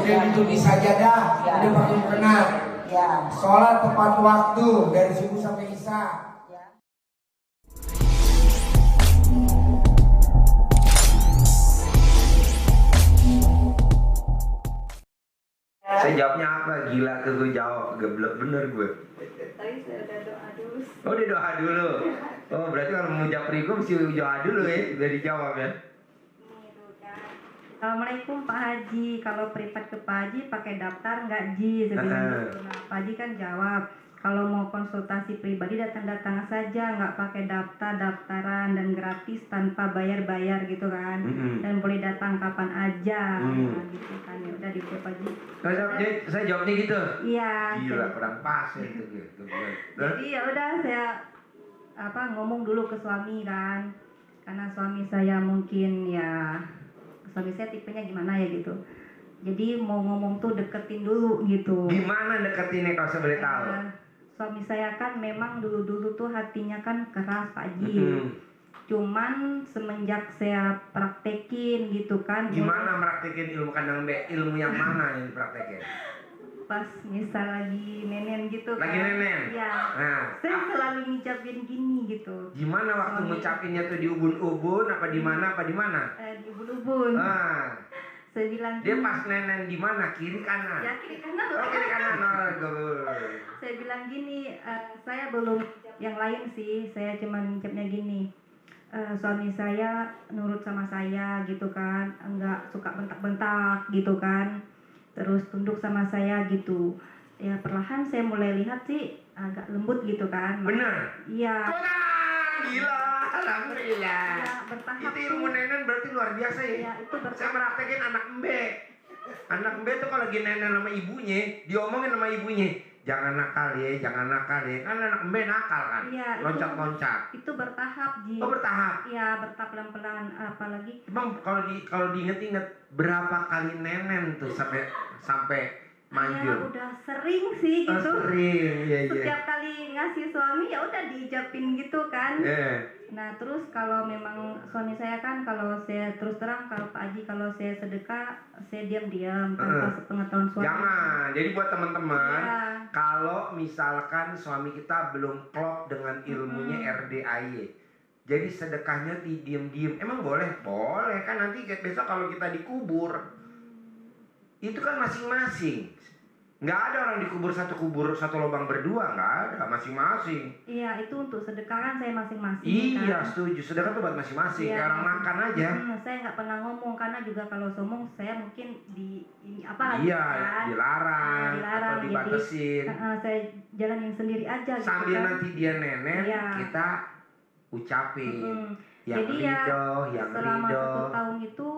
Udah ditulis saja dah, udah pakai mukena. Sholat tepat waktu dari subuh sampai isya. Saya jawabnya apa? Gila tuh gue jawab, geblek bener gue. Tadi saya udah doa dulu. Oh udah doa dulu. Oh berarti kalau mau japri gue mesti doa dulu ya, udah dijawab ya. Assalamualaikum Pak Haji, kalau privat ke Pak Haji pakai daftar nggak Ji? Saya bilang gitu. Nah Pak Haji kan jawab, kalau mau konsultasi pribadi datang-datang saja, nggak pakai daftaran dan gratis tanpa bayar-bayar gitu kan. Dan boleh datang kapan aja, nah, gitu kan. Ya udah di Pak Haji. Saya jawabnya gitu. Iya. Gila kurang pas ya itu gitu. Jadi ya udah saya ngomong dulu ke suami kan, karena suami saya mungkin ya suami saya tipenya gimana ya gitu. Jadi mau ngomong tuh deketin dulu gitu. Gimana deketinnya kalau saya boleh tahu? Suami saya kan memang dulu tuh hatinya kan keras Pak Haji. Cuman semenjak saya praktekin gitu kan. Gimana praktekin ilmu kandang B? Ilmu yang mana yang dipraktekin? Pas misal lagi nenen gitu kan. Lagi nenen? Iya. Nah, saya selalu ngucapin gini gitu. Gimana waktu ngucapinnya tuh di ubun-ubun apa di mana Di ubun-ubun. Saya bilang dia gini, pas nenen di mana? Kiri kanan? ya kiri kanan Oh, kiri kanan. Saya bilang gini, saya belum yang lain sih, saya cuma ngucapnya gini. Suami saya nurut sama saya gitu kan, enggak suka bentak-bentak gitu kan, terus tunduk sama saya gitu. Ya perlahan saya mulai lihat sih agak lembut gitu kan. Bener? Iya. Gila, alhamdulillah. Ya, bertahap itu ilmu nenen berarti luar biasa ya. Ya, itu bertahap. Saya meraktekin anak embe. Anak embe tuh kalau lagi nenen sama ibunya, diomongin sama ibunya, jangan nakal ya. Kan anak embe nakal kan, ya, loncat-loncat. Itu bertahap Ji. Oh bertahap. Iya bertahap pelan-pelan, apalagi. Emang kalau diinget-inget berapa kali nenen tuh sampai manjur? Ya udah sering sih gitu. Sering, iya. Setiap kali ngasih suami ya udah diijapin gitu kan. Nah terus kalau memang suami saya kan, kalau saya terus terang kalau Pak Haji, kalau saya sedekah saya diam-diam tanpa sepengetahuan suami. Jangan. Jadi buat teman-teman, kalau misalkan suami kita belum klop dengan ilmunya RDAY, jadi sedekahnya diem-diem. Emang boleh? Boleh kan, nanti besok kalau kita dikubur, itu kan masing-masing. Nggak ada orang dikubur satu lubang berdua, nggak ada, masing-masing. Iya, itu untuk sedekah kan saya masing-masing. Iya, kan? setuju. Sedekah tuh buat masing-masing. Kayak orang makan aja. Saya nggak pernah ngomong, karena juga kalau ngomong saya mungkin Iya, kan? dilarang atau dibatasin. Jadi, saya jalanin sendiri aja. Sambil gitu, kan? nanti dia nenen, kita ucapin. Yang Jadi ridho, yang selama ridho. 1 tahun itu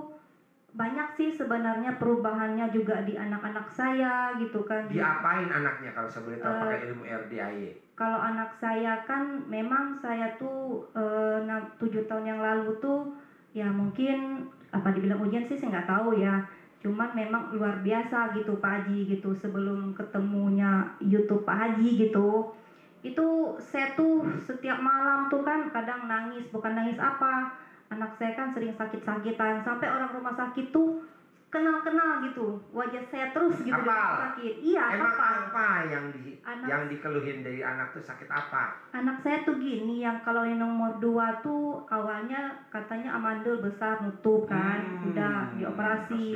banyak sih sebenarnya perubahannya juga di anak-anak saya gitu kan. Diapain anaknya kalau saya boleh tahu pakai ilmu RDAY? Kalau anak saya kan memang saya tuh 7 tahun yang lalu tuh ya mungkin apa dibilang ujian sih saya nggak tahu ya. Cuman memang luar biasa gitu Pak Haji gitu, sebelum ketemunya YouTube Pak Haji gitu. Itu saya tuh setiap malam tuh kan kadang nangis, bukan nangis apa. Anak saya kan sering sakit-sakitan, sampai orang rumah sakit tuh kenal-kenal gitu wajah saya terus gitu di rumah sakit. Iya, emang apa yang dikeluhin dari anak tuh sakit apa? Anak saya tuh gini, yang kalau yang nomor 2 tuh awalnya katanya amandel besar nutup kan, udah dioperasi.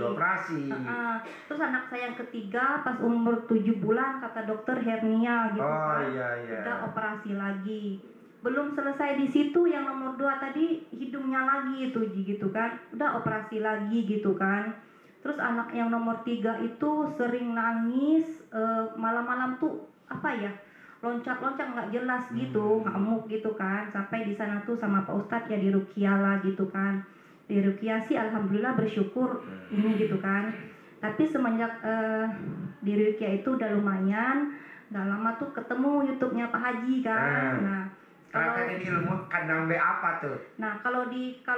Terus anak saya yang ketiga pas umur 7 bulan kata dokter hernia gitu kan. Iya. Udah operasi lagi. Belum selesai di situ, yang nomor 2 tadi hidungnya lagi itu gitu kan, udah operasi lagi gitu kan. Terus anak yang nomor 3 itu sering nangis, malam-malam tuh loncat-loncat nggak jelas gitu, ngamuk gitu kan. Sampai di sana tuh sama Pak Ustadz ya, di Ruqyah lah gitu kan. Di Ruqyah sih alhamdulillah bersyukur ini gitu kan. Tapi semenjak di Ruqyah itu udah lumayan, nggak lama tuh ketemu YouTube-nya Pak Haji kan. Nah kalau ilmu kandang B apa tuh? Nah kalau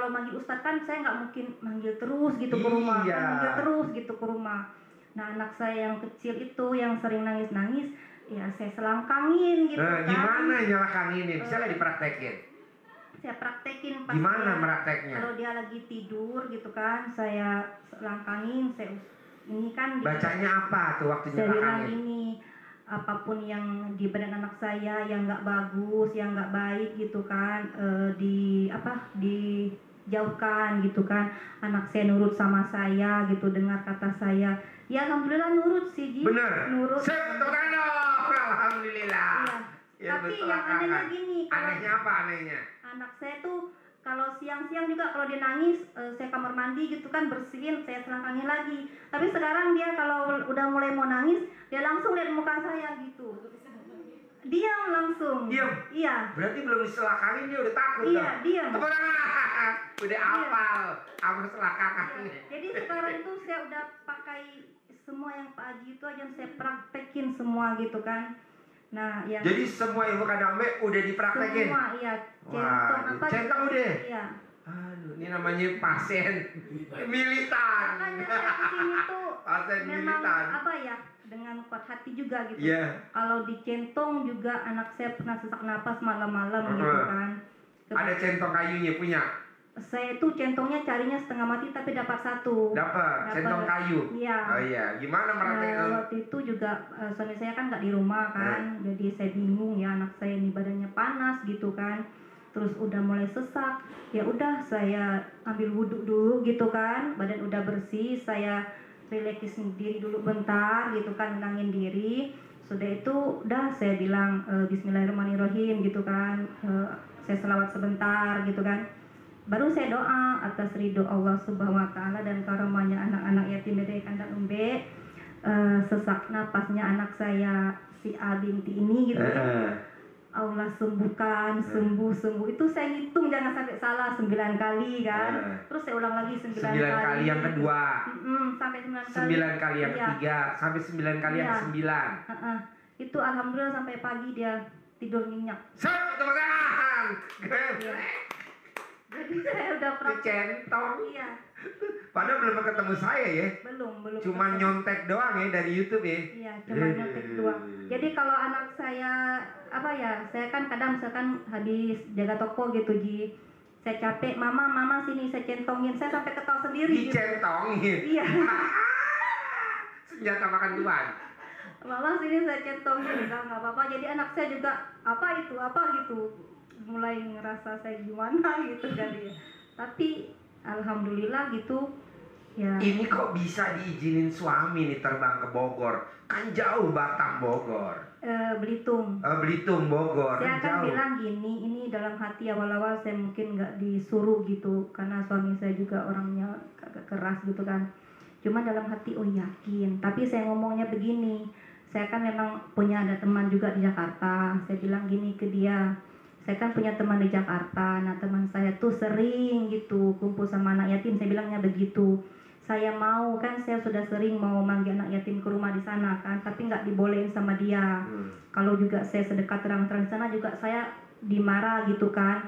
manggil Ustadz kan saya nggak mungkin manggil terus gitu ke rumah, manggil terus gitu ke rumah. Nah anak saya yang kecil itu yang sering nangis-nangis, ya saya selangkangin gitu kan. Gimana nyelangkanginnya? Bisa nggak dipraktekin? Saya praktekin pas gimana prakteknya? Kalau dia lagi tidur gitu kan, saya selangkangin, saya ini kan Bacanya apa tuh waktu saya bilang nyerahkannya? ini, apapun yang di badan anak saya yang nggak bagus, yang nggak baik gitu kan, dijauhkan gitu kan. Anak saya nurut sama saya gitu, dengar kata saya. Ya alhamdulillah nurut sih Ji. Bener. Nurut. Tepuk tangan dong. Alhamdulillah. Iya. Tapi yang anehnya gini, Anehnya apa anehnya? anak saya tuh kalau siang-siang juga kalau dia nangis, saya kamar mandi gitu kan, bersihin, saya selangkangi lagi. Tapi sekarang dia kalau udah mulai mau nangis, dia langsung lihat muka saya gitu. Diam langsung. Diam? Iya. Berarti belum diselakarin dia udah takut Iya, dong. diam. Tepuk tangan. Udah Iya. hafal apa selakarannya. Jadi sekarang tuh saya udah pakai semua yang Pak Haji itu aja, saya praktekin semua gitu kan. Nah, yang Jadi semua ilmu kadambe udah dipraktekin. semua iya, centong Wah, apa centong juga, udah. Iya. Aduh, ini namanya pasien militan. Makanya saya kesini tuh Pasien memang militan. apa ya, dengan kuat hati juga gitu. Iya. Kalau dicentong juga anak saya pernah sesak napas malam-malam gitu kan. Ada centong kayunya punya. Saya tuh centongnya carinya setengah mati tapi dapat satu. Dapat centong kayu. Iya. Oh iya, gimana merakitnya? Waktu itu juga suami saya kan nggak di rumah kan, jadi saya bingung ya, anak saya ini badannya panas gitu kan, terus udah mulai sesak, ya udah saya ambil wudhu dulu gitu kan, badan udah bersih, saya relaxin diri dulu bentar gitu kan, nenangin diri. Sudah itu udah saya bilang Bismillahirrahmanirrahim gitu kan, saya selawat sebentar gitu kan. Baru saya doa atas ridho Allah Subhanahu wa taala dan karamahnya anak-anak yatim dari kandang embe, sesak napasnya anak saya si A binti ini gitu ya. Allah sembuhkan, sembuh. Itu saya hitung jangan sampai salah 9 kali kan. Terus saya ulang lagi 9 kali. 9 kali yang kedua. Sampai 9 kali. 9 kali yang Iya. ketiga, sampai 9 kali yang Iya. ke-9. Itu alhamdulillah sampai pagi dia tidur nyenyak. Tepuk tangan. Jadi saya udah Itu centong. Iya, Padahal belum ketemu saya ya. belum. Cuma ketemu. nyontek doang ya dari YouTube ya. Iya, cuma nyontek doang. Jadi kalau anak saya apa ya, saya kan kadang misalkan habis jaga toko gitu Ji, saya capek, mama sini saya centongin, saya sampai ketawa sendiri gitu. Dicentongin. Iya. Senjata makan tuan. Mama sini saya centongin, nggak apa-apa. Jadi anak saya juga apa gitu, mulai ngerasa saya gimana gitu kali ya. Tapi alhamdulillah gitu ya. Ini kok bisa diizinin suami nih terbang ke Bogor? Kan jauh Batam Bogor. Belitung. Belitung Bogor. Saya Kan akan jauh. bilang gini, ini dalam hati awal-awal saya mungkin nggak disuruh gitu, karena suami saya juga orangnya agak keras gitu kan. Cuma dalam hati yakin. Tapi saya ngomongnya begini, saya kan memang punya ada teman juga di Jakarta. Saya bilang gini ke dia, saya kan punya teman di Jakarta. Nah teman saya tuh sering gitu kumpul sama anak yatim. Saya bilangnya begitu. Saya mau kan, saya sudah sering mau manggil anak yatim ke rumah di sana kan, tapi nggak dibolehin sama dia. Kalau juga saya sedekah terang-terang di sana juga saya dimarah gitu kan.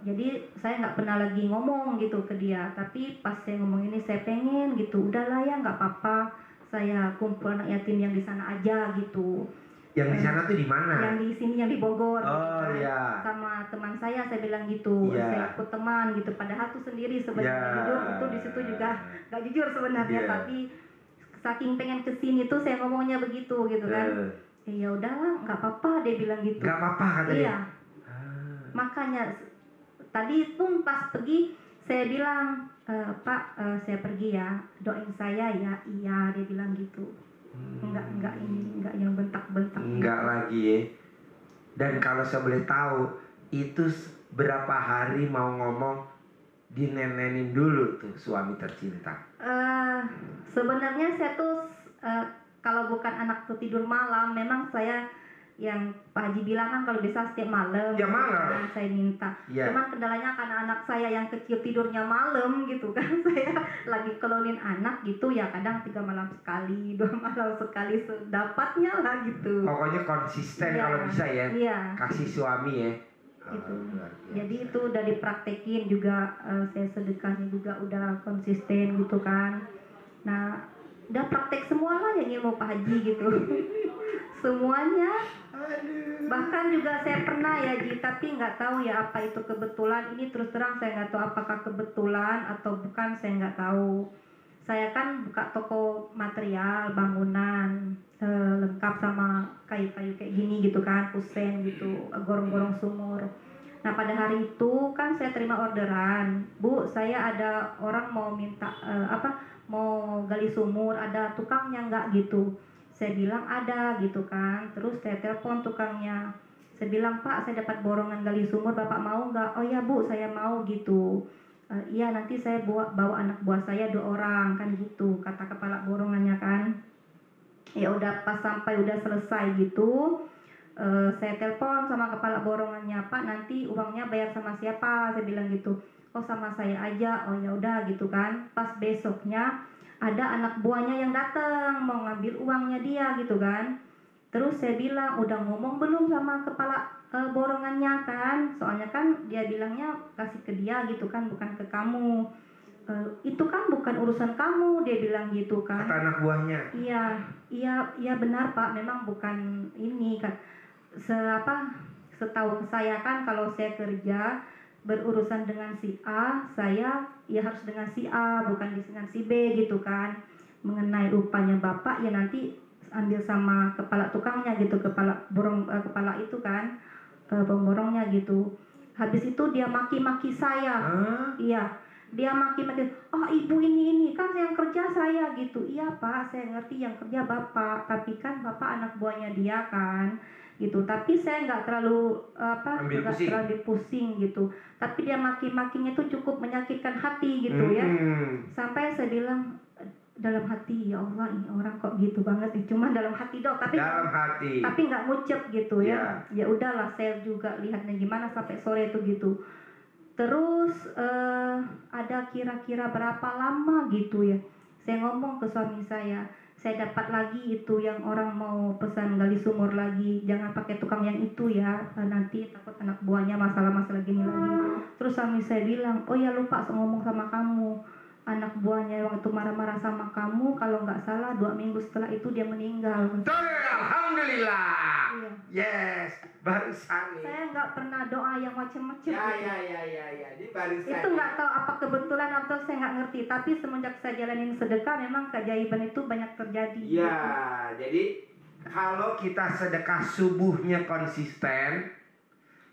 Jadi saya nggak pernah lagi ngomong gitu ke dia. Tapi pas saya ngomong ini saya pengen gitu, udahlah ya nggak apa-apa. Saya kumpul anak yatim yang di sana aja gitu. Yang di sana tuh di mana? Yang di sini, yang di Bogor. Oh, gitu kan. iya. Sama teman saya bilang gitu. Iya. Saya ikut teman gitu. Padahal tuh sendiri sebenarnya Iya. jujur itu di situ juga nggak jujur sebenarnya. Iya. Tapi saking pengen kesini tuh saya ngomongnya begitu gitu kan. Ya udahlah nggak apa-apa dia bilang gitu. Gak apa-apa kata dia. Iya. Makanya tadi pun pas pergi saya bilang Pak saya pergi ya, doain saya ya. Iya dia bilang gitu. Enggak yang bentak-bentak. Enggak lagi ya. Dan kalau saya boleh tahu, itu berapa hari mau ngomong dinenenin dulu tuh suami tercinta? Sebenarnya saya tuh kalau bukan anak tuh tidur malam, memang saya yang Pak Haji bilang kan kalau bisa setiap malam. Ya, malam. Kan, saya minta. Ya. Cuman kendalanya karena anak saya yang kecil tidurnya malam gitu kan, saya lagi kelonin anak gitu ya, kadang 3 malam sekali, 2 malam sekali dapatnya lah gitu. Pokoknya konsisten Iya. kalau bisa ya. Iya. Kasih suami ya. Gitu. Luar biasa. Jadi itu udah dipraktekin juga, saya sedekahnya juga udah konsisten gitu kan. Nah udah praktek semua lah yang ilmu Pak Haji gitu. Semuanya. Bahkan juga saya pernah ya Ji, tapi nggak tahu ya apa itu kebetulan. Ini terus terang saya nggak tahu apakah kebetulan atau bukan, saya nggak tahu. saya kan buka toko material bangunan, lengkap sama kayu-kayu kayak gini gitu kan, kusen gitu, gorong-gorong sumur. Nah pada hari itu kan saya terima orderan, Bu saya ada orang mau minta mau gali sumur, ada tukangnya nggak gitu. Saya bilang ada gitu kan, terus saya telepon tukangnya. Saya bilang, Pak saya dapat borongan gali sumur, Bapak mau nggak? Oh ya Bu saya mau gitu. Iya nanti saya bawa anak buah saya 2 orang kan gitu, kata kepala borongannya kan. Ya udah pas sampai udah selesai gitu, saya telepon sama kepala borongannya, Pak nanti uangnya bayar sama siapa? Saya bilang gitu. Oh sama saya aja. Oh ya udah gitu kan. Pas besoknya ada anak buahnya yang datang mau ngambil uangnya dia gitu kan. Terus saya bilang, udah ngomong belum sama kepala borongannya kan? Soalnya kan dia bilangnya kasih ke dia gitu kan, bukan ke kamu. Itu kan bukan urusan kamu, dia bilang gitu kan. Kata anak buahnya. Iya benar Pak, memang bukan ini kan. Setahu saya kan kalau saya kerja berurusan dengan si A, saya ya harus dengan si A, bukan dengan si B gitu kan. Mengenai upahnya Bapak ya nanti ambil sama kepala tukangnya gitu, kepala itu kan, pemborongnya gitu. Habis itu dia maki-maki saya. Iya, dia maki-maki, oh ibu ini kan yang kerja saya gitu. Iya Pak saya ngerti yang kerja Bapak, tapi kan Bapak anak buahnya dia kan gitu. Tapi saya nggak terlalu terlalu pusing gitu. Tapi dia maki-makinya tuh cukup menyakitkan hati gitu ya. Sampai saya bilang dalam hati, ya Allah ini orang kok gitu banget ya. Cuma dalam hati dong, tapi nggak ngucap gitu ya. Ya udahlah saya juga lihatnya gimana sampai sore itu gitu. Terus ada kira-kira berapa lama gitu ya, saya ngomong ke suami saya dapat lagi itu yang orang mau pesan gali sumur lagi, jangan pakai tukang yang itu ya, nanti takut anak buahnya masalah-masalah gini lagi. Terus suami saya bilang, oh ya lupa ngomong sama kamu, anak buahnya yang itu marah-marah sama kamu, kalau nggak salah 2 minggu setelah itu dia meninggal. Alhamdulillah. Iya. Yes, barusan. Saya nggak pernah doa yang macam-macam. Ya. Ini barusan. Itu nggak tahu apa kebetulan atau saya nggak ngerti. Tapi semenjak saya jalanin sedekah, memang keajaiban itu banyak terjadi. Ya, jadi kalau kita sedekah subuhnya konsisten,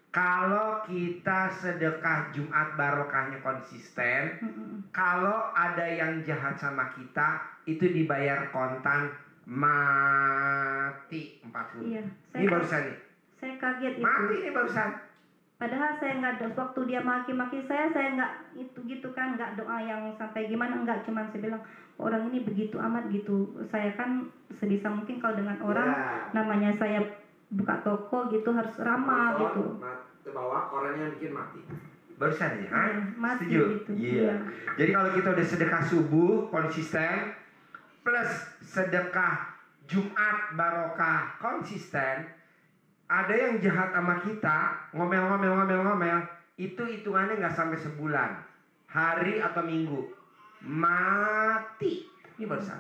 kalau kita sedekah Jumat barokahnya konsisten, kalau ada yang jahat sama kita, itu dibayar kontan mati 40. Iya, ini barusan nih. Saya kaget itu. Mati ini barusan. Padahal saya nggak waktu dia maki-maki saya nggak itu gitu kan, nggak doa yang sampai gimana, nggak, cuman saya bilang orang ini begitu amat gitu. Saya kan sebisa mungkin kalau dengan orang namanya saya buka toko gitu harus ramah gitu. Bawa orang yang bikin mati. Barusan ya? Mati setuju? Gitu. Iya. Jadi kalau kita udah sedekah subuh konsisten plus sedekah Jumat barokah konsisten, ada yang jahat sama kita, ngomel, itu hitungannya nggak sampai sebulan, hari atau minggu, mati. Ini barusan.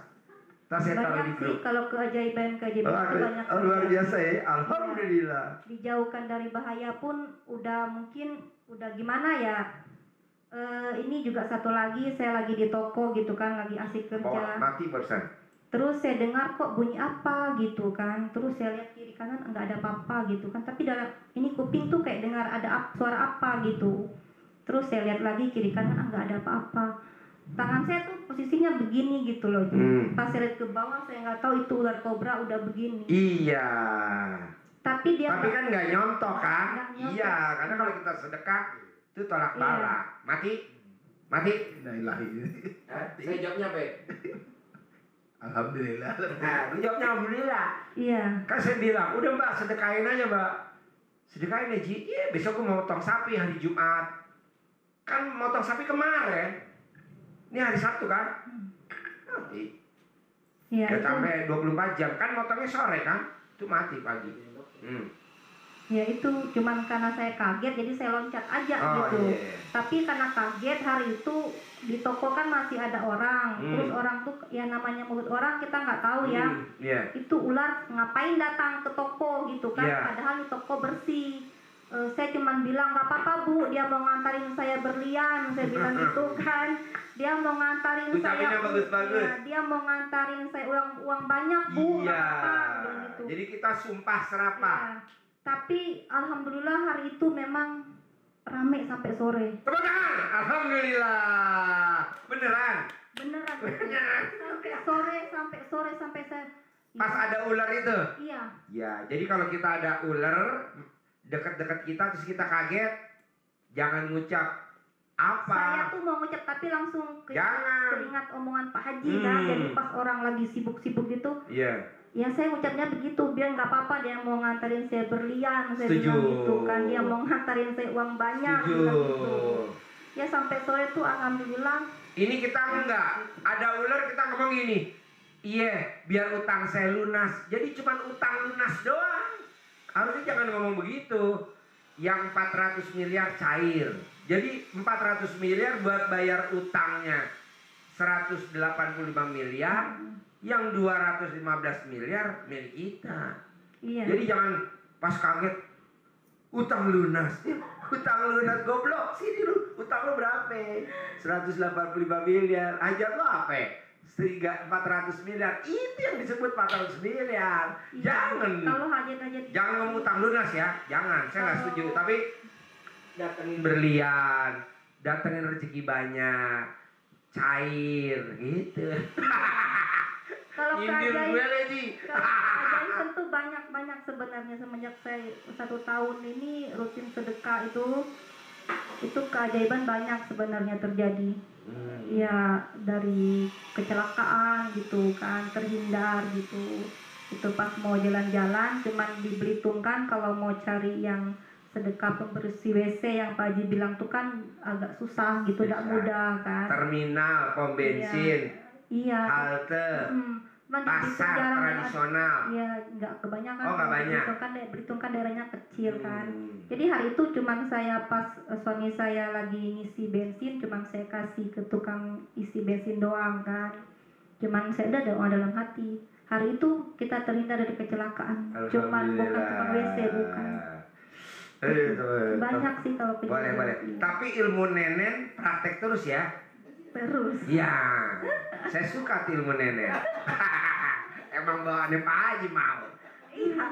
Saya taruh di grup. Kalau keajaiban itu banyak. Luar biasa ya, alhamdulillah. Dijauhkan dari bahaya pun udah mungkin udah gimana ya. Ini juga satu lagi, saya lagi di toko gitu kan, lagi asik kerja. Mati barusan. Terus saya dengar kok bunyi apa gitu kan. Terus saya lihat kiri kanan enggak ada apa-apa gitu kan. Tapi dalam ini kuping tuh kayak dengar ada suara apa gitu. Terus saya lihat lagi kiri kanan enggak ada apa-apa. Tangan saya tuh posisinya begini gitu loh. Pas saya lihat ke bawah saya nggak tahu itu ular kobra udah begini. Iya. Tapi kan nggak nyontok kan? Iya, karena kalau kita sedekah itu tolak bala. Mati. Innalillahi. Saya jawabnya apa? Alhamdulillah. Nah, jawabnya alhamdulillah. Iya. Kan saya bilang, udah Mbak sedekahin aja Mbak. Sedekahin aja. Iya, besok aku mau motong sapi hari Jumat. Kan motong sapi kemarin. Ini hari Sabtu kan? Mati. Iya. Udah sampai 24 jam. Kan motongnya sore kan? Itu mati pagi. Ya itu cuman karena saya kaget jadi saya loncat aja gitu. Yeah. Tapi karena kaget hari itu di toko kan masih ada orang. Terus orang tuh ya namanya mulut orang kita nggak tahu ya. Yeah. Itu ular ngapain datang ke toko gitu kan? Yeah. Padahal di toko bersih. Saya cuma bilang nggak apa-apa Bu, dia mau ngantarin saya berlian, saya bilang gitu kan. Dia mau ngantarin Ucapinnya saya, bagus-bagus. ya, dia mau ngantarin saya uang banyak Bu, nggak Iya. apa-apa, dia bilang gitu. Jadi kita sumpah serapah. Ya. Tapi alhamdulillah hari itu memang rame sampai sore. Tepuk tangan. Alhamdulillah. Beneran. Beneran. Beneran. sampai sore sampai saya. Pas ada ular itu. Iya. Ya, jadi kalau kita ada ular dekat-dekat kita terus kita kaget, jangan ngucap apa. Saya tuh mau ngucap tapi langsung Jangan. teringat omongan Pak Haji kan. Jadi pas orang lagi sibuk-sibuk gitu, Iya. ya saya ngucapnya begitu, biar nggak apa-apa dia mau ngantarin saya berlian, saya Setuju. bilang gitu kan, dia mau ngantarin saya uang banyak, Setuju. bilang gitu. Ya sampai sore tuh alhamdulillah. Ini kita enggak ada ular kita ngomong gini. Iya, biar utang saya lunas. Jadi cuma utang lunas doang. Harusnya jangan ngomong begitu. Yang 400 miliar cair. Jadi 400 miliar buat bayar utangnya 185 miliar. Yang 215 miliar milik kita. Iya. Jadi jangan pas kaget utang lunas. Utang lunas goblok. Sini lu, utang lu berapa? 185 miliar. Ajar lu apa? 400 miliar. Itu yang disebut 400 miliar. Iya. Jangan. Kalau hajat-hajat Jangan ngomong utang lunas ya. Jangan. Saya nggak setuju. Tapi datengin berlian, datengin rezeki banyak, cair gitu. kalau Nyindir gue keajaiban, lagi. keajaiban tuh banyak sebenarnya semenjak saya 1 tahun ini rutin sedekah itu keajaiban banyak sebenarnya terjadi. Ya dari kecelakaan gitu kan, terhindar gitu. Itu pas mau jalan-jalan cuman di Belitung kan kalau mau cari yang sedekah pembersih WC yang Pak Haji bilang tuh kan agak susah gitu, tidak mudah kan. Terminal, pom bensin, Iya. halte, pasar tradisional. Iya, nggak kebanyakan. Oh, nggak banyak. Belitung kan daerahnya kecil kan. Jadi hari itu cuman saya pas suami saya lagi ngisi bensin, cuman saya kasih ke tukang isi bensin doang kan. Cuman saya udah doa dalam hati. Hari itu kita terhindar dari kecelakaan. Cuman bukan tukang WC, bukan. Banyak sih kalau Boleh, boleh. Tapi ilmu nenen praktek terus ya. Terus. Iya. Saya suka ilmu nenen. Emang bawaannya Pak Haji mau. Iya,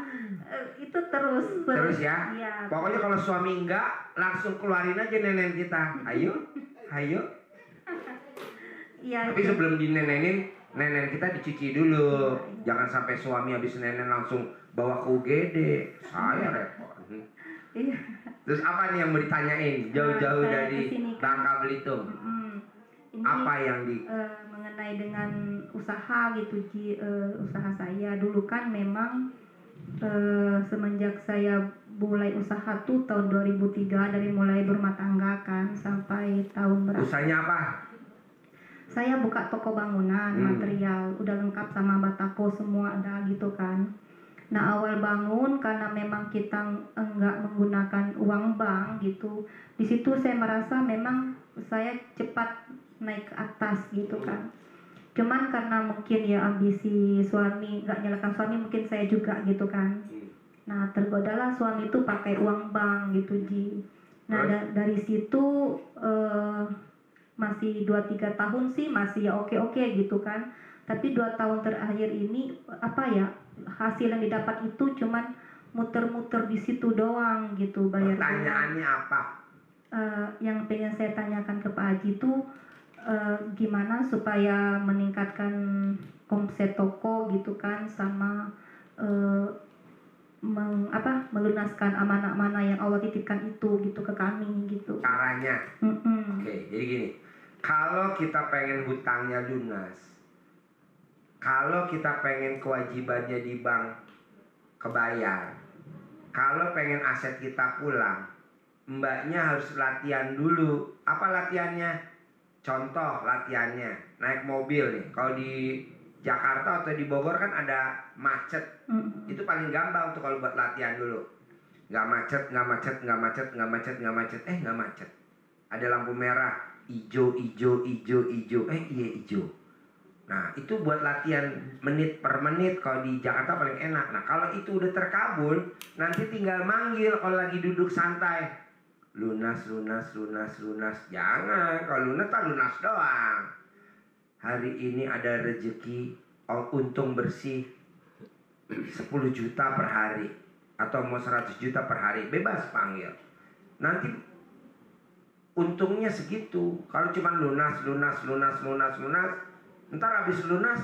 itu terus. Terus ya. Iya. Pokoknya kalau suami enggak, langsung keluarin aja nenen kita. Ayo, ayo. Iya. Tapi sebelum dinenenin, nenen kita dicuci dulu. Jangan sampai suami habis nenen langsung bawa ke UGD. Saya repot. Iya. Terus apa nih yang mau ditanyain jauh-jauh Saya dari kesini kan. Bangka Belitung? Ini Apa yang di mengenai dengan usaha gitu Ji, usaha saya dulu kan memang semenjak saya mulai usaha tuh tahun 2003 dari mulai berumah tangga kan sampai tahun berapa? usahanya apa? Saya buka toko bangunan material, udah lengkap sama batako semua ada gitu kan. Nah awal bangun karena memang kita enggak menggunakan uang bank gitu, di situ saya merasa memang saya cepat naik ke atas gitu kan. Cuman karena mungkin ya ambisi suami, nggak nyalakan suami, mungkin saya juga gitu kan. Nah tergodalah suami itu pakai uang bank gitu Ji. Nah dari situ masih 2-3 tahun sih masih ya oke gitu kan. Tapi 2 tahun terakhir ini apa ya, hasil yang didapat itu cuman muter-muter di situ doang gitu bayar. Pertanyaannya apa? Yang pengen saya tanyakan ke Pak Haji itu gimana supaya meningkatkan omset toko gitu kan, sama melunaskan amanah-amanah yang Allah titipkan itu gitu ke kami gitu. Caranya. Oke, jadi gini. Kalau kita pengen hutangnya lunas, kalau kita pengen kewajibannya di bank kebayar, kalau pengen aset kita pulang, mbaknya harus latihan dulu. Apa latihannya? Contoh latihannya, naik mobil nih. Kalau di Jakarta atau di Bogor kan ada macet. Itu paling gampang tuh kalau buat latihan dulu. Nggak macet. Nggak macet. Ada lampu merah, ijo. Iya ijo. Nah itu buat latihan menit per menit. Kalau di Jakarta paling enak. Nah kalau itu udah terkabul, nanti tinggal manggil kalau lagi duduk santai. Lunas, lunas, lunas, lunas. Jangan, kalau lunas tak lunas doang. Hari ini ada rezeki untung bersih 10 juta per hari, atau mau 100 juta per hari, bebas panggil. Nanti untungnya segitu. Kalau cuma lunas, lunas, lunas, lunas, lunas, ntar habis lunas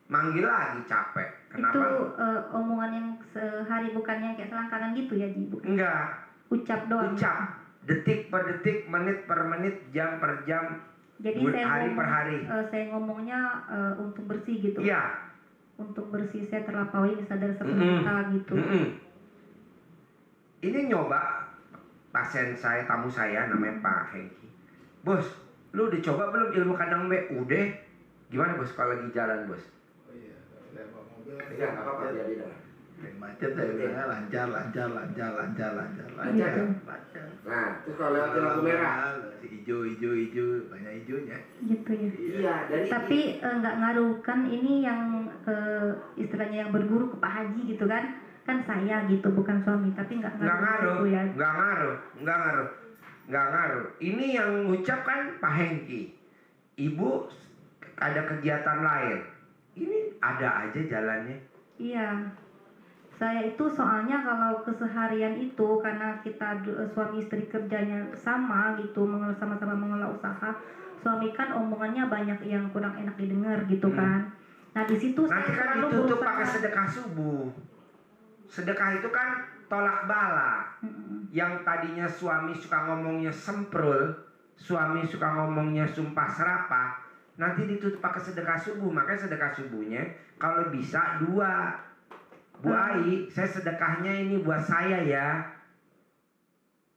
manggil lagi, capek. Kenapa? Itu omongan yang sehari, bukan yang kayak selangkangan gitu ya, Ji? Bukan. Enggak. Ucap doang. Ucap. Detik per detik, menit per menit, jam per jam. Jadi hari per hari. Saya ngomongnya untung bersih gitu. Iya. Untung bersih saya terlampaui bisa dari 1 juta gitu. Ini nyoba pasien saya, tamu saya namanya Pak Hengki. Bos, lu udah coba belum ilmu kandang B? Udah. Gimana bos kalau lagi jalan bos? Oh iya, saya bawa mobil. Iya, nggak apa-apa, jadi dah. Macet saya bilangnya lancar. Lancar. Nah, terus kalau lewat lampu merah, hijau, banyak hijaunya. Gitu ya. iya. Dari Tapi nggak ngaruh kan, ini yang istilahnya yang berguru ke Pak Haji gitu kan saya gitu, bukan suami, tapi nggak ngaruh, gitu ya. nggak ngaruh. Ini yang ngucap kan Pak Hengki. Ibu ada kegiatan lain. Ini ada aja jalannya. Iya. Saya itu soalnya kalau keseharian itu karena kita suami istri kerjanya sama gitu, sama-sama mengelola usaha. Suami kan omongannya banyak yang kurang enak didengar gitu kan. Nah di situ Nanti saya kan selalu ditutup berusaha. pakai sedekah subuh. Sedekah itu kan tolak bala. Yang tadinya suami suka ngomongnya semprul, suami suka ngomongnya sumpah serapah, nanti ditutup pakai sedekah subuh. Makanya sedekah subuhnya kalau bisa 2. Bu Ai, saya sedekahnya ini buat saya ya.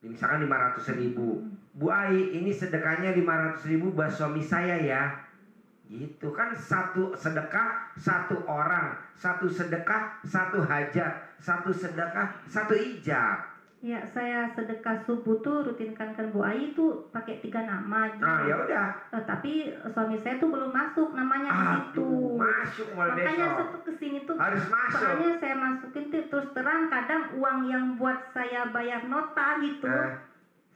Misalkan 500.000. Bu Ai, ini sedekahnya 500.000 buat suami saya ya. Gitu kan, satu sedekah satu orang, satu sedekah satu hajat, satu sedekah satu ijab. Ya, saya sedekah subuh tuh rutinkan Bu Ai itu pakai 3 nama. Nah, ya udah. Tapi suami saya tuh belum masuk namanya di situ. Masuk mulai Makanya besok. saya tuh kesini tuh Harus masuk. soalnya saya masukin tuh terus terang, kadang uang yang buat saya bayar nota gitu,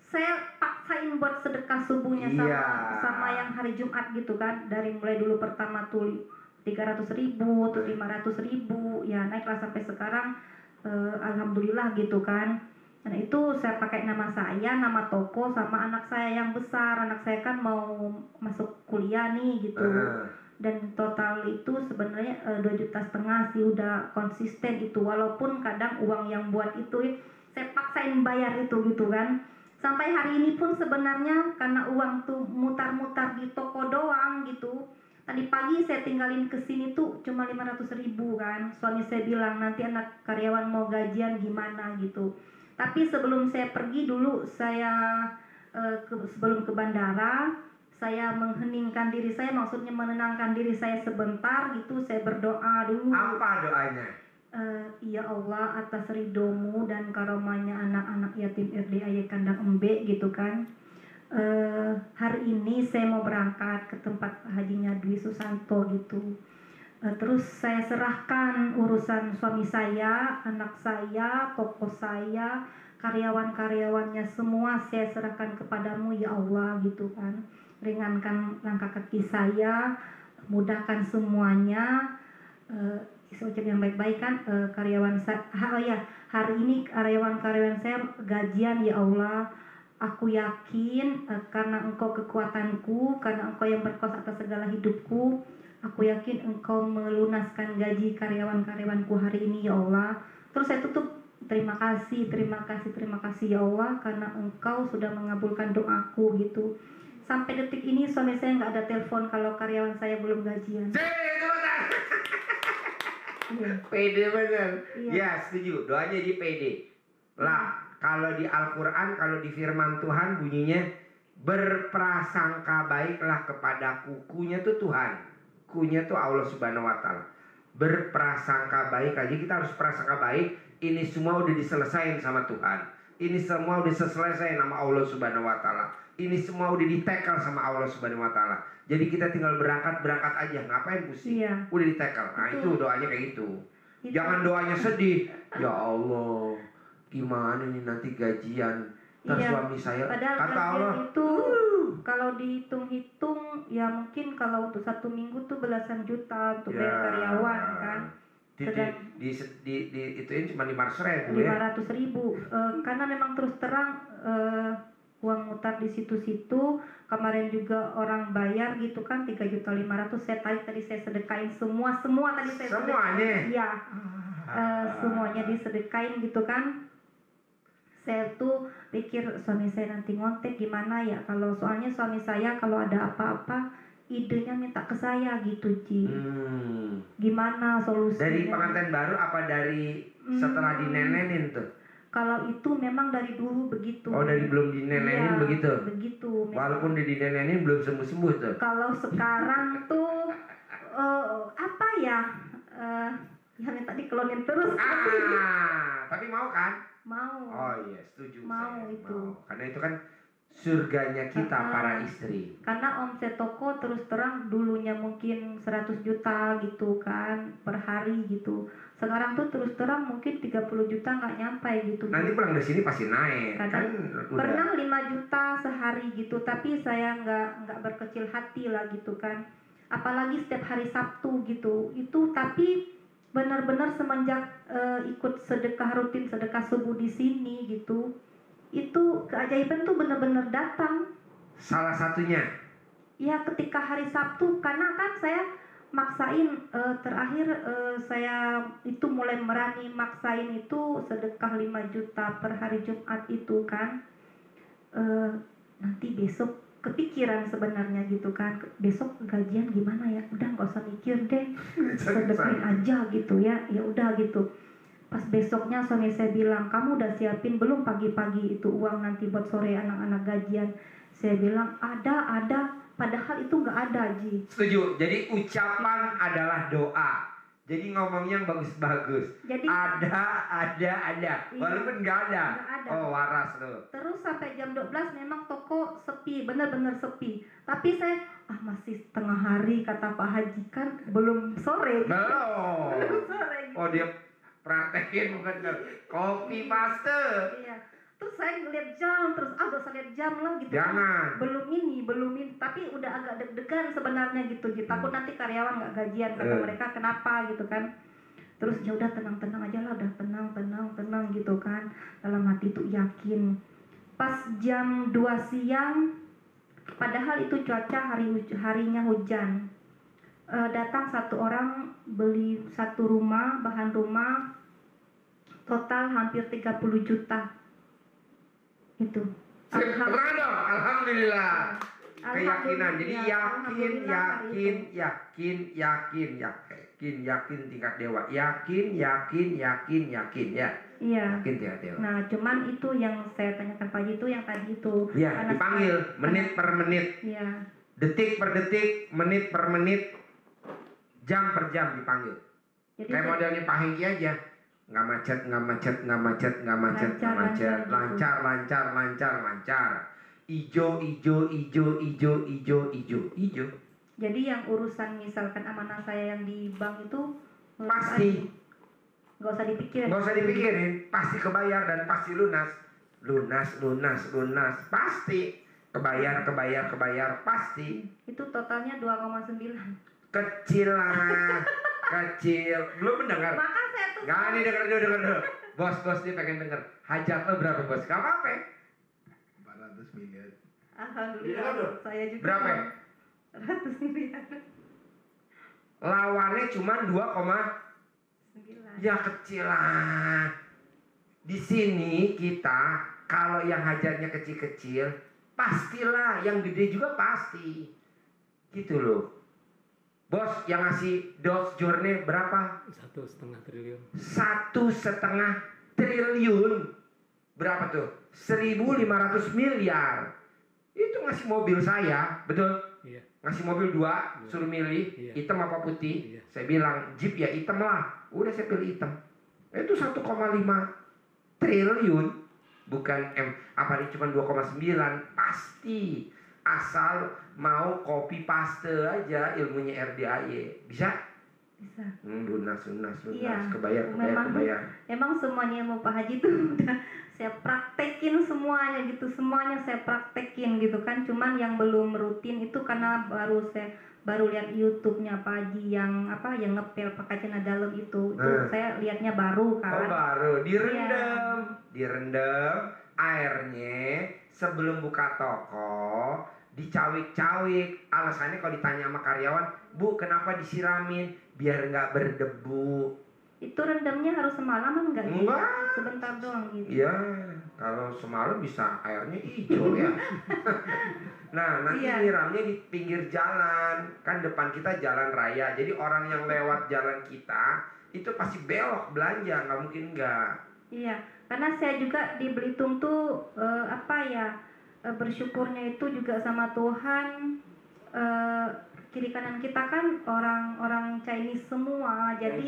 saya paksain buat sedekah subuhnya Iya. sama yang hari Jumat gitu kan. Dari mulai dulu pertama tuh 300.000 tuh 500.000, ya naiklah sampai sekarang alhamdulillah gitu kan. Nah itu saya pakai nama saya, nama toko, sama anak saya yang besar. Anak saya kan mau masuk kuliah nih gitu. Dan total itu sebenarnya 2,5 juta sih, udah konsisten itu. Walaupun kadang uang yang buat itu saya paksain bayar itu gitu kan. Sampai hari ini pun sebenarnya karena uang tuh mutar-mutar di toko doang gitu. Tadi pagi saya tinggalin ke sini tuh cuma 500.000 kan. Suami saya bilang nanti anak karyawan mau gajian gimana gitu. Tapi sebelum saya pergi dulu, saya sebelum ke bandara, saya mengheningkan diri saya, maksudnya menenangkan diri saya sebentar gitu. Saya berdoa dulu. Apa doanya? Ya Allah, atas ridhomu dan karomahnya anak-anak yatim RDAY Kandang Embe gitu kan. Hari ini saya mau berangkat ke tempat hajinya Dwi Susanto gitu. Terus saya serahkan urusan suami saya, anak saya, toko saya, karyawan-karyawannya semua saya serahkan kepadamu ya Allah gitu kan. Ringankan langkah kaki saya, mudahkan semuanya. Ucap yang baik-baik kan, karyawan saya. Hari ini karyawan-karyawan saya gajian ya Allah. Aku yakin karena Engkau kekuatanku, karena Engkau yang berkuasa atas segala hidupku. Aku yakin Engkau melunaskan gaji karyawan-karyawanku hari ini ya Allah. Terus saya tutup, terima kasih ya Allah, karena Engkau sudah mengabulkan doaku gitu. Sampai detik ini suami saya nggak ada telepon kalau karyawan saya belum gajian. Pede bener. Iya. Ya setuju, doanya di pede. Lah, kalau di Al-Quran, kalau di firman Tuhan bunyinya berprasangka baiklah kepadaku. Kunya tuh Tuhan, kunya tuh Allah Subhanahu wa Ta'ala. Berprasangka baik aja, kita harus prasangka baik. Ini semua udah diselesain sama Tuhan. Ini semua udah selesai nama Allah Subhanahu wa taala. Ini semua udah ditekel sama Allah Subhanahu wa taala. Jadi kita tinggal berangkat aja, ngapain pusing? Iya. Udah ditekel. Nah, itu doanya kayak gitu. Jangan doanya sedih. Ya Allah, gimana nih nanti gajian? Ntar Iya. suami saya Padahal kata gajian Allah, itu kalau dihitung-hitung ya mungkin kalau untuk 1 minggu tuh belasan juta untuk bayar karyawan kan. ituin cuma 500.000 ya. 500.000 karena memang terus terang uang mutar di situ-situ. Kemarin juga orang bayar gitu kan 3.500.000. Saya tadi saya sedekain semua tadi saya Semuanya? Iya. Semuanya disedekain gitu kan. Saya tuh pikir suami saya nanti ngontek gimana ya, kalau soalnya suami saya kalau ada apa-apa idenya minta ke saya gitu Ji. Gimana solusinya? Dari pengantin baru apa dari setelah dinenenin tuh? Kalau itu memang dari dulu begitu. Oh, dari belum dinenenin Iya, begitu? Begitu. Walaupun udah dinenenin belum sembuh-sembuh tuh? Kalau sekarang tuh apa ya? Ya minta diklonin terus. Tapi mau kan? Mau. Oh iya, setuju. Mau saya. itu. Mau. Karena itu kan surganya kita para istri. Karena omset toko terus terang dulunya mungkin 100 juta gitu kan per hari gitu. Sekarang tuh terus terang mungkin 30 juta nggak nyampe gitu. Nanti pulang dari sini pasti naik. Kadang Kan pernah 5 juta sehari gitu, tapi saya nggak berkecil hati lah gitu kan. Apalagi setiap hari Sabtu gitu. Itu tapi benar-benar semenjak ikut rutin sedekah subuh di sini gitu, itu keajaiban tuh benar-benar datang. Salah satunya? Ya ketika hari Sabtu, karena kan saya maksain terakhir saya itu mulai berani maksain itu sedekah 5 juta per hari Jumat itu kan. Nanti besok kepikiran sebenarnya gitu kan, besok gajian gimana ya, udah nggak usah mikir deh, sedekahin aja gitu ya udah gitu. Pas besoknya suami saya bilang, kamu udah siapin belum pagi-pagi itu uang nanti buat sore anak-anak gajian? Saya bilang ada, padahal itu nggak ada Ji. Setuju. Jadi ucapan adalah doa. Jadi ngomongnya yang bagus-bagus. Jadi ada. Iya, Walaupun nggak ada. Nggak ada. Oh, waras loh. Terus sampai jam 12 memang toko sepi, benar-benar sepi. Tapi saya masih tengah hari kata Pak Haji kan belum sore. Belum. Belum sore gitu. Oh, dia praktekin bukan kopi paste. Iya. Terus saya ngeliat jam, terus gak usah lihat jam lah gitu. Jangan. Kan. Belum ini, tapi udah agak deg-degan sebenarnya gitu. Takut nanti karyawan nggak gajian kata mereka kenapa gitu kan. Terus ya udah tenang aja lah, udah tenang gitu kan. Dalam hati tuh yakin. Pas jam 2 siang, padahal itu cuaca harinya hujan. Datang satu orang beli satu rumah, bahan rumah total hampir 30 juta. Itu. Terang dong, alhamdulillah. Keyakinan. Jadi yakin tingkat dewa. Yakin ya. Iya. Yakin tingkat dewa. Nah, cuman itu yang saya tanyakan Pak Haji itu yang tadi itu. Iya, dipanggil menit per menit. Iya. Detik per detik, menit per menit, jam per jam dipanggil. Jadi kayak modelnya Pak Hengki aja. Nggak macet, lancar. Ijo. Jadi yang urusan misalkan amanah saya yang di bank itu Pasti. nggak usah dipikirin. Nggak usah dipikirin, pasti kebayar dan pasti lunas. Pasti kebayar pasti. Itu totalnya 2,9. Kecil lah. Belum mendengar. Maka saya tuh Nggak, nih denger dulu. Bos dia pengen denger. Hajat lo berapa bos? Gak apa-apa. 400 miliar. alhamdulillah saya juga Berapa? 100 miliar. Lawannya cuma 9. Ya kecil lah. Di sini kita kalau yang hajatnya kecil-kecil, pastilah yang gede juga pasti. Gitu loh. Bos yang ngasih Dodge Journey berapa? 1,5 triliun. 1,5 triliun. Berapa tuh? 1.500 miliar. Itu ngasih mobil saya, betul? Iya. Ngasih mobil 2, Iya. suruh milih, Iya. hitam apa putih. Iya. Saya bilang, Jeep ya hitam lah. Udah saya pilih hitam. Itu 1,5 triliun. Bukan apa ini cuma 2,9, pasti. Asal mau copy paste aja ilmunya RDAY. Bisa? Bisa. Lunas. Iya. Kebayar. Emang semuanya ilmu Pak Haji tuh udah saya praktekin semuanya gitu. Semuanya saya praktekin gitu kan. Cuman yang belum rutin itu karena baru lihat YouTube-nya Pak Haji yang ngepel pakai celana dalam itu. Saya lihatnya baru kan. Oh, baru. Iya. Direndam airnya sebelum buka toko, dicawik-cawik. Alasannya kalau ditanya sama karyawan, Bu, kenapa disiramin? Biar nggak berdebu. Itu rendamnya harus semalaman nggak? Enggak. Sebentar doang gitu. Iya, kalau semalam bisa airnya hijau ya. Nah, nanti nyiramnya di pinggir jalan. Kan depan kita jalan raya. Jadi orang yang lewat jalan kita itu pasti belok belanja, nggak mungkin nggak. Iya, karena saya juga di Belitung tuh bersyukurnya itu juga sama Tuhan. Kiri kanan kita kan orang Chinese semua, jadi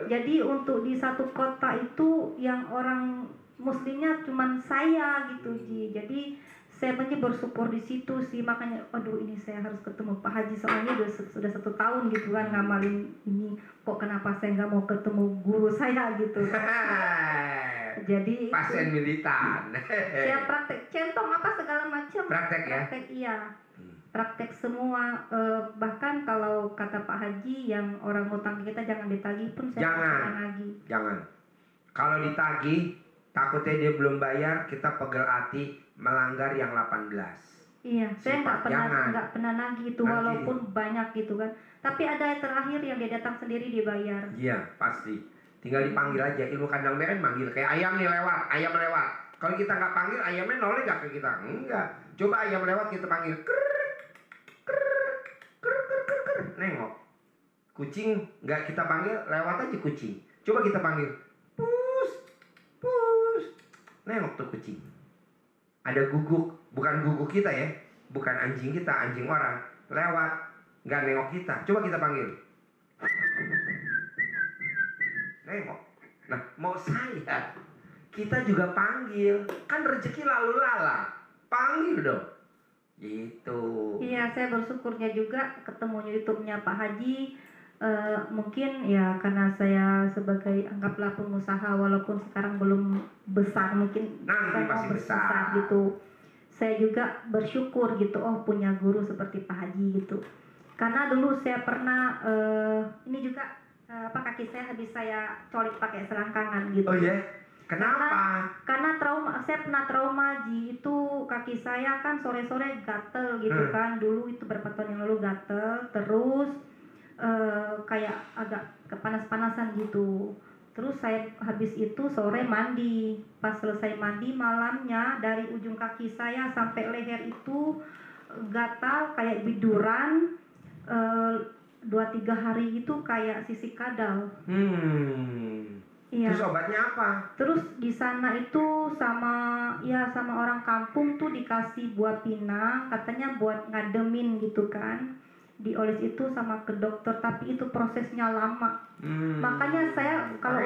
jadi untuk di satu kota itu yang orang Muslimnya cuman saya gitu Ji. Jadi saya banyak bersyukur di situ sih, makanya aduh ini saya harus ketemu Pak Haji soalnya sudah 1 tahun gitu kan ngamalin ini, kok kenapa saya nggak mau ketemu guru saya gitu. Jadi pasien militan. Saya praktek centong apa segala macam. Praktek ya? Praktek iya. Praktek semua, bahkan kalau kata Pak Haji yang orang utang kita jangan ditagih pun saya jangan. Kalau ditagih takutnya dia belum bayar, kita pegel hati melanggar yang 18. Iya, saya nggak pernah nagih itu walaupun banyak gitu kan. Tapi ada yang terakhir yang dia datang sendiri dibayar. Iya pasti. Tinggal dipanggil aja. Ilmu kandang beren manggil kayak ayam nih lewat, ayam lewat. Kalau kita nggak panggil ayamnya noleh nggak ke kita? Enggak. Coba ayam lewat kita panggil. Nengok. Kucing nggak kita panggil, lewat aja kucing. Coba kita panggil. Pus. Nengok tuh kucing. Ada guguk, bukan guguk kita ya. Bukan anjing kita, anjing orang. Lewat, nggak nengok kita. Coba kita panggil. Nengok. Nah, mau saya, kita juga panggil. Kan rezeki lalu lala. Panggil dong. Gitu. Iya, saya bersyukurnya juga ketemu YouTube-nya Pak Haji. Mungkin ya karena saya sebagai anggaplah pengusaha walaupun sekarang belum besar, mungkin nanti saya pasti mau besar gitu. Saya juga bersyukur gitu, punya guru seperti Pak Haji gitu. Karena dulu saya pernah ini juga kaki saya habis saya colik pakai selangkangan gitu. Oh ya? Kenapa? Karena saya pernah trauma Ji, itu kaki saya kan sore-sore gatel gitu kan. Dulu itu berapa tahun yang lalu gatel, terus kayak agak kepanas-panasan gitu. Terus saya habis itu sore mandi. Pas selesai mandi malamnya dari ujung kaki saya sampai leher itu gatal kayak biduran. 2-3 hari itu kayak sisik kadal. Iya. Terus obatnya apa? Terus di sana itu sama orang kampung tuh dikasih buah pinang, katanya buat ngademin gitu kan. Dioles itu sama ke dokter, tapi itu prosesnya lama. Makanya saya kalau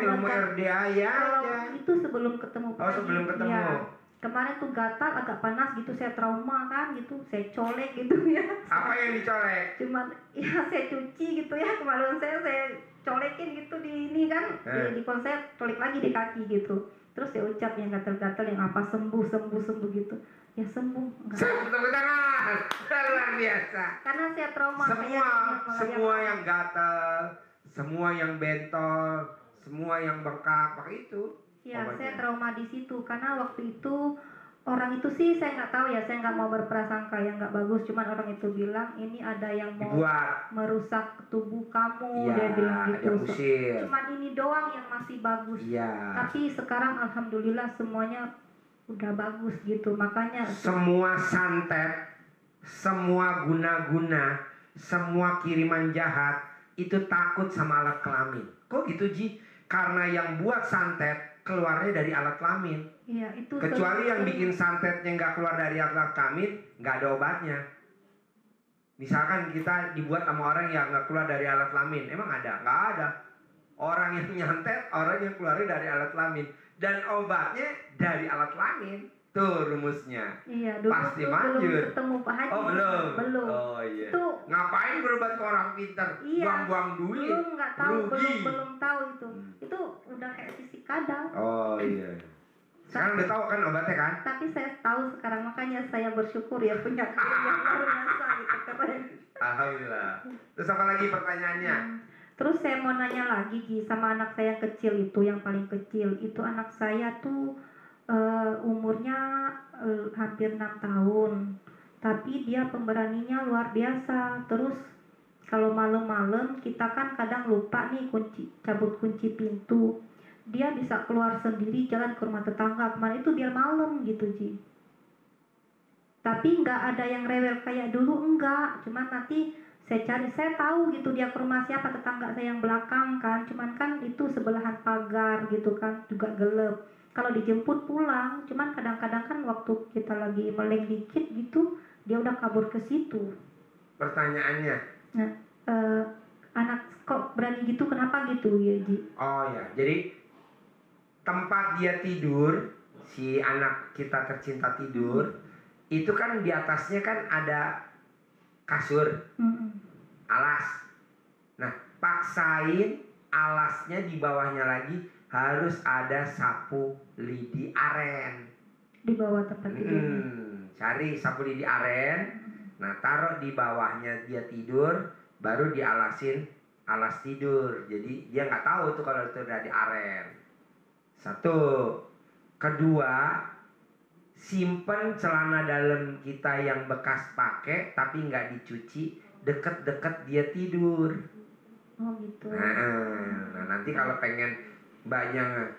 itu sebelum ketemu. Oh, sebelum ketemu. Ya. Kemarin tuh gatal agak panas gitu, saya trauma kan gitu, saya colek gitu ya. Apa yang dicolek? Cuman ya saya cuci gitu ya, kemaluan saya colekin gitu di ini kan, di saya colek lagi di kaki gitu. Terus saya ucap yang gatal-gatal yang apa sembuh gitu. Ya sembuh. Tepuk tangan. Luar biasa. Karena saya trauma. Semua yang gatal, semua yang bentol, semua yang bengkak, pakai itu. Ya, saya trauma di situ karena waktu itu orang itu sih saya nggak tahu ya, saya nggak mau berprasangka yang nggak bagus, cuman orang itu bilang ini ada yang mau merusak tubuh kamu, dia bilang gitu. Cuman ini doang yang masih bagus. Tapi sekarang alhamdulillah semuanya udah bagus gitu, makanya semua santet, semua guna-guna, semua kiriman jahat itu takut sama alat kelamin. Kok gitu Ji? Karena yang buat santet keluarnya dari alat kelamin. Iya, itu kecuali yang bikin santetnya nggak keluar dari alat kelamin, nggak ada obatnya. Misalkan kita dibuat sama orang yang nggak keluar dari alat kelamin, emang ada? Nggak ada. Orang yang nyantet, orang yang keluarnya dari alat kelamin. dan obatnya dari alat kelamin. Tuh rumusnya. Iya, dulu Pasti tuh manjur. belum ketemu Pak Haji. Oh belum. Belum. Oh iya. Itu Ngapain berobat ke orang pintar? Iya, Buang-buang duit. belum nggak tahu, Rugi. belum tahu itu. Itu udah kayak fisik kadang. Oh iya. Sekarang udah tahu kan obatnya kan? Tapi saya tahu sekarang, makanya saya bersyukur ya punya guru yang luar biasa gitu, keren. Alhamdulillah. Terus apa lagi pertanyaannya? Terus saya mau nanya lagi Gi, sama anak saya yang kecil itu, yang paling kecil itu anak saya tuh umurnya hampir 6 tahun, tapi dia pemberaninya luar biasa. Terus kalau malam-malam kita kan kadang lupa nih cabut kunci pintu, dia bisa keluar sendiri jalan ke rumah tetangga. Kemarin itu dia malam gitu Ji, tapi nggak ada yang rewel kayak dulu, enggak. Cuman nanti saya cari, saya tahu gitu dia ke rumah siapa, tetangga saya yang belakang kan, cuman kan itu sebelahan pagar gitu kan, juga gelap. Kalau dijemput pulang, cuman kadang-kadang kan waktu kita lagi meleng dikit gitu, dia udah kabur ke situ. Pertanyaannya. Nah, anak kok berani gitu, kenapa gitu ya Ji? Oh ya, jadi tempat dia tidur, si anak kita tercinta tidur, itu kan di atasnya kan ada kasur, alas. Nah, paksain alasnya di bawahnya lagi harus ada sapu lidi aren. Di bawah tempat tidur. Cari sapu lidi aren. Nah, taruh di bawahnya dia tidur, baru dialasin alas tidur. Jadi dia nggak tahu tuh kalau itu udah di aren. Satu. Kedua, simpen celana dalam kita yang bekas pakai tapi nggak dicuci deket-deket dia tidur. Oh gitu. Nah, nanti kalau pengen mbaknya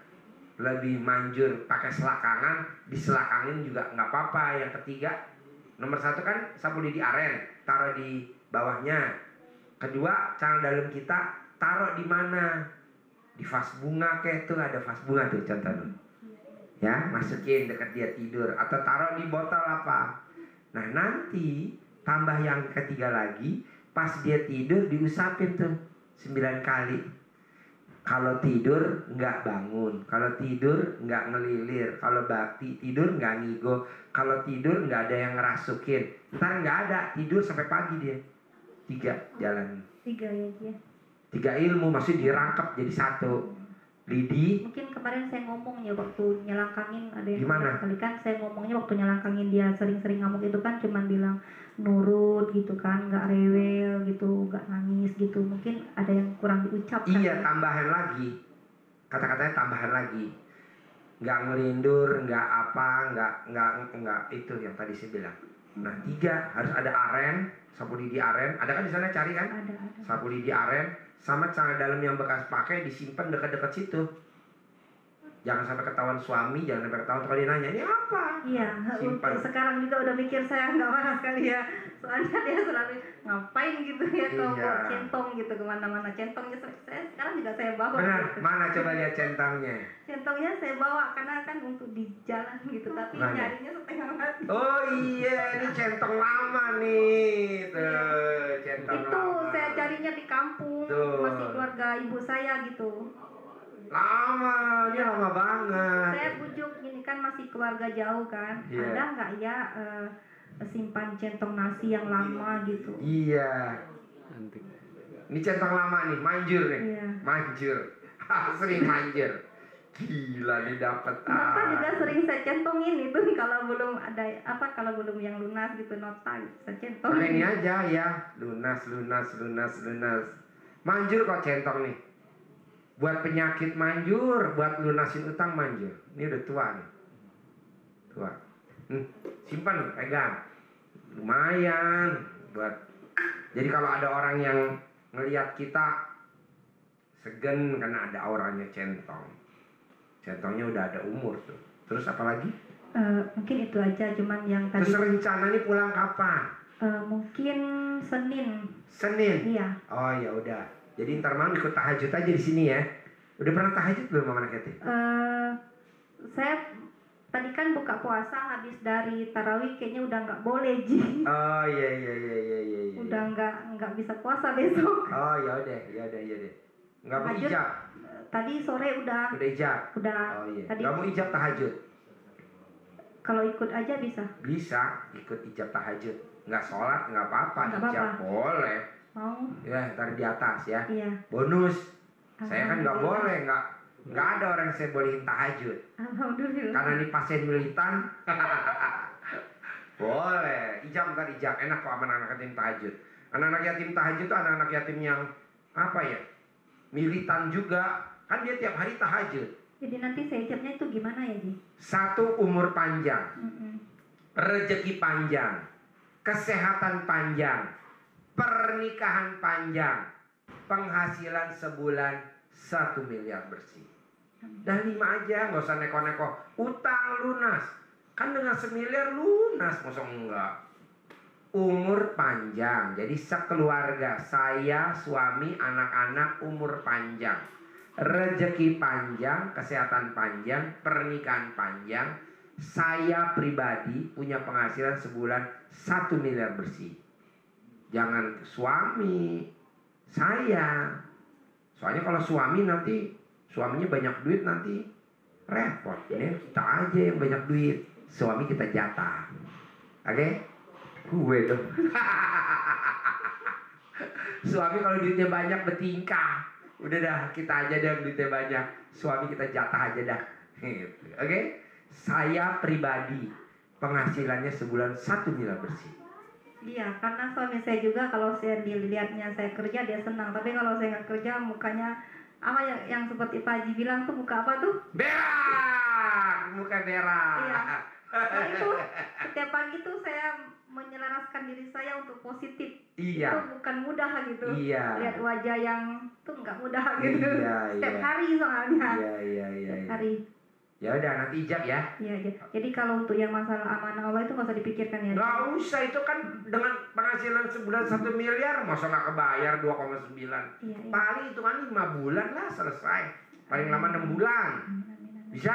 lebih manjur pakai selakangan, diselakangin juga nggak apa-apa. Yang ketiga, nomor 1 kan sapu lidi aren, taruh di bawahnya. Kedua, celana dalam kita taruh di mana? Di vas bunga, kayak tuh ada vas bunga tuh contohnya. Ya, masukin dekat dia tidur atau taruh di botol apa. Nah, nanti tambah yang ketiga lagi, pas dia tidur diusapin tuh 9 kali. Kalau tidur nggak bangun, kalau tidur nggak ngelilir, kalau bakti tidur nggak ngigo, kalau tidur nggak ada yang ngerasukin. Ntar nggak ada, tidur sampai pagi dia. 3 jalan. 3 ya Ji. 3 ilmu maksudnya dirangkap jadi 1. Lidi. Mungkin kemarin saya ngomongnya waktu nyelangkangin, ada yang Gimana? kali kan saya ngomongnya waktu nyelangkangin dia sering-sering ngamuk itu kan cuman bilang nurut gitu kan, nggak rewel gitu, nggak nangis gitu. Mungkin ada yang kurang diucapkan. Iya, tambahan lagi. Kata-katanya tambahan lagi. Nggak ngelindur, nggak apa, nggak itu yang tadi saya bilang. Nah, 3 harus ada aren, sapu lidi aren. Ada kan di sana, cari kan? Ada. Sapu lidi aren sama celana dalam yang bekas pakai disimpan dekat-dekat situ. Jangan sampai ketahuan suami, jangan sampai ketahuan kalau dia nanya, ini apa? Iya, Simpan. sekarang juga udah mikir saya nggak marah sekali ya. Soalnya dia selalu ngapain gitu ya kalau Iya. bawa centong gitu kemana-mana. Centongnya saya sekarang juga saya bawa. Benar, gitu. mana coba lihat centangnya. Centongnya saya bawa karena kan untuk di jalan gitu, tapi Mana? nyarinya setengah mati. Oh iya, ini centong lama nih. Tuh, centong Itu lama. saya carinya di kampung, Tuh. masih keluarga ibu saya gitu. Lama, dia lama banget. Saya bujuk ini kan masih keluarga jauh kan, Iya. ada nggak ya simpan centong nasi yang lama gitu. Iya. Ini centong lama nih, manjur nih. Iya. Manjur. Sering manjur. Gila nih dapat. Nota juga sering saya centongin itu kalau belum ada kalau belum yang lunas gitu, nota gitu, saya Pakai centongin. ini aja ya, lunas. Manjur kok centong nih. Buat penyakit manjur, buat lunasin utang manjur. Ini udah tua nih. Tua. Simpan, pegang. Lumayan buat. Jadi kalau ada orang yang ngelihat kita segen karena ada auranya centong. Centongnya udah ada umur tuh. Terus apa lagi? Mungkin itu aja, cuman yang tadi. Terus rencananya pulang kapan? Mungkin Senin. Senin. Iya. Oh ya udah. Jadi ntar malam ikut tahajud aja di sini ya. Udah pernah tahajud belum Mama Keti? Saya tadi kan buka puasa habis dari tarawih kayaknya udah nggak boleh Ji. Oh iya. Udah nggak bisa puasa besok. Oh ya udah. Nggak mau Tahajud, ijab? tadi sore udah Udah ijab? udah Oh iya. tadi Nggak mau ijab tahajud? kalau ikut aja bisa. Bisa ikut ijab tahajud. Nggak sholat nggak apa-apa. Nggak Ijab apa-apa. boleh. Mau? Ya ntar di atas ya. Iya. Bonus. Saya kan nggak Alhamdulillah. boleh, nggak ada orang yang saya bolehin tahajud. Alhamdulillah. Karena ini pasien militan. Boleh, ijab ntar ijab. Enak kok sama anak yatim tahajud. Anak-anak yatim tahajud itu anak-anak yatim yang apa ya? Militan juga. Kan dia tiap hari tahajud. Jadi nanti saya ijabnya itu gimana ya, Ji? Satu, umur panjang, Mm-mm. rezeki panjang, kesehatan panjang, pernikahan panjang, penghasilan sebulan 1 miliar bersih. Dah 5 aja, nggak usah neko-neko. Utang lunas, kan dengan 1 miliar lunas, masa enggak? Umur panjang, jadi sekeluarga, saya, suami, anak-anak umur panjang, rezeki panjang, kesehatan panjang, pernikahan panjang. Saya pribadi punya penghasilan sebulan 1 miliar bersih. Jangan suami, saya. Soalnya kalau suami nanti suaminya banyak duit nanti repot. Ini kita aja yang banyak duit, suami kita jatah. Oke? Gue tuh. Suami kalau duitnya banyak bertingkah. Udah dah, kita aja deh yang duitnya banyak. Suami kita jatah aja dah. Gitu. Oke? Saya pribadi penghasilannya sebulan 1 miliar bersih. Iya, karena suami saya juga kalau saya dilihatnya saya kerja dia senang, tapi kalau saya nggak kerja mukanya apa yang seperti Pak Haji bilang tuh muka apa tuh? Berak, muka berak. Iya. Nah itu setiap pagi tuh saya menyelaraskan diri saya untuk positif. Iya. Itu bukan mudah gitu. Iya. Lihat wajah yang tuh nggak mudah gitu. Iya, Setiap iya. hari soalnya. Iya. Setiap hari. Ya udah nanti ijab ya. Iya. Jadi kalau untuk yang masalah amanah Allah itu nggak usah dipikirkan ya. Nggak usah, itu kan dengan penghasilan sebulan 1 miliar, masa nggak kebayar 2,9. Iya. Paling itu kan 5 bulan lah selesai. Paling lama 6 bulan. Amin. Bisa?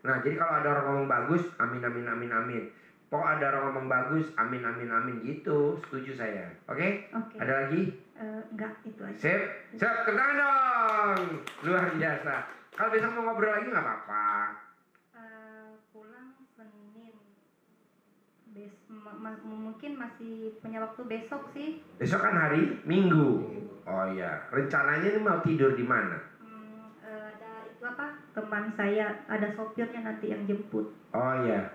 Nah, jadi kalau ada orang ngomong bagus, amin amin amin amin. Pokok ada orang ngomong bagus, amin amin amin gitu. Setuju saya. Oke? Oke. Ada lagi? Enggak, itu aja. Sip, kentang dong. Luar biasa. Kalau besok mau ngobrol lagi nggak apa-apa. Pulang Senin. Mungkin masih punya waktu besok sih. Besok kan hari Minggu. Oh iya, rencananya ini mau tidur di mana? Ada itu apa? Teman saya ada sopirnya nanti yang jemput. Oh iya.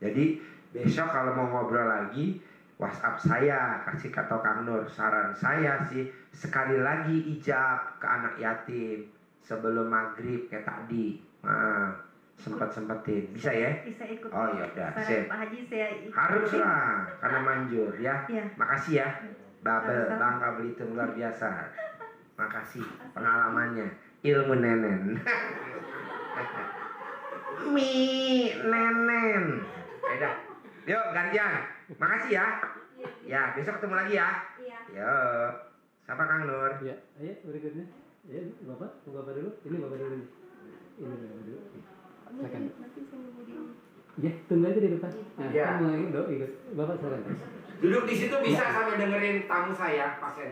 Jadi besok kalau mau ngobrol lagi, WhatsApp saya, kasih kata Kang Nur. Saran saya sih sekali lagi ijab ke anak yatim sebelum maghrib kayak tadi. Nah, sempetin, bisa ya? Bisa ikut. Oh iya udah, Saran sip. Pak Haji saya ikut. Harus lah, karena manjur ya. Iya. Makasih ya, Babel, Sama-sama. Bangka Belitung luar biasa. Makasih pengalamannya, ilmu nenen. Nenen. Udah, yuk gantian. Makasih ya. Ya, besok ketemu lagi ya. Iya. Yuk. Siapa Kang Nur? Ya, ayo berikutnya. Ya, Bapak, tunggu Bapak dulu. Ini Bapak dulu. Ini Bapak dulu. Silakan. Nanti saya nunggu di. Ya, tunggu aja di depan. Nah, Ya. kamu lagi ikut. Bapak silakan. Duduk di situ bisa sambil dengerin tamu saya, pasien.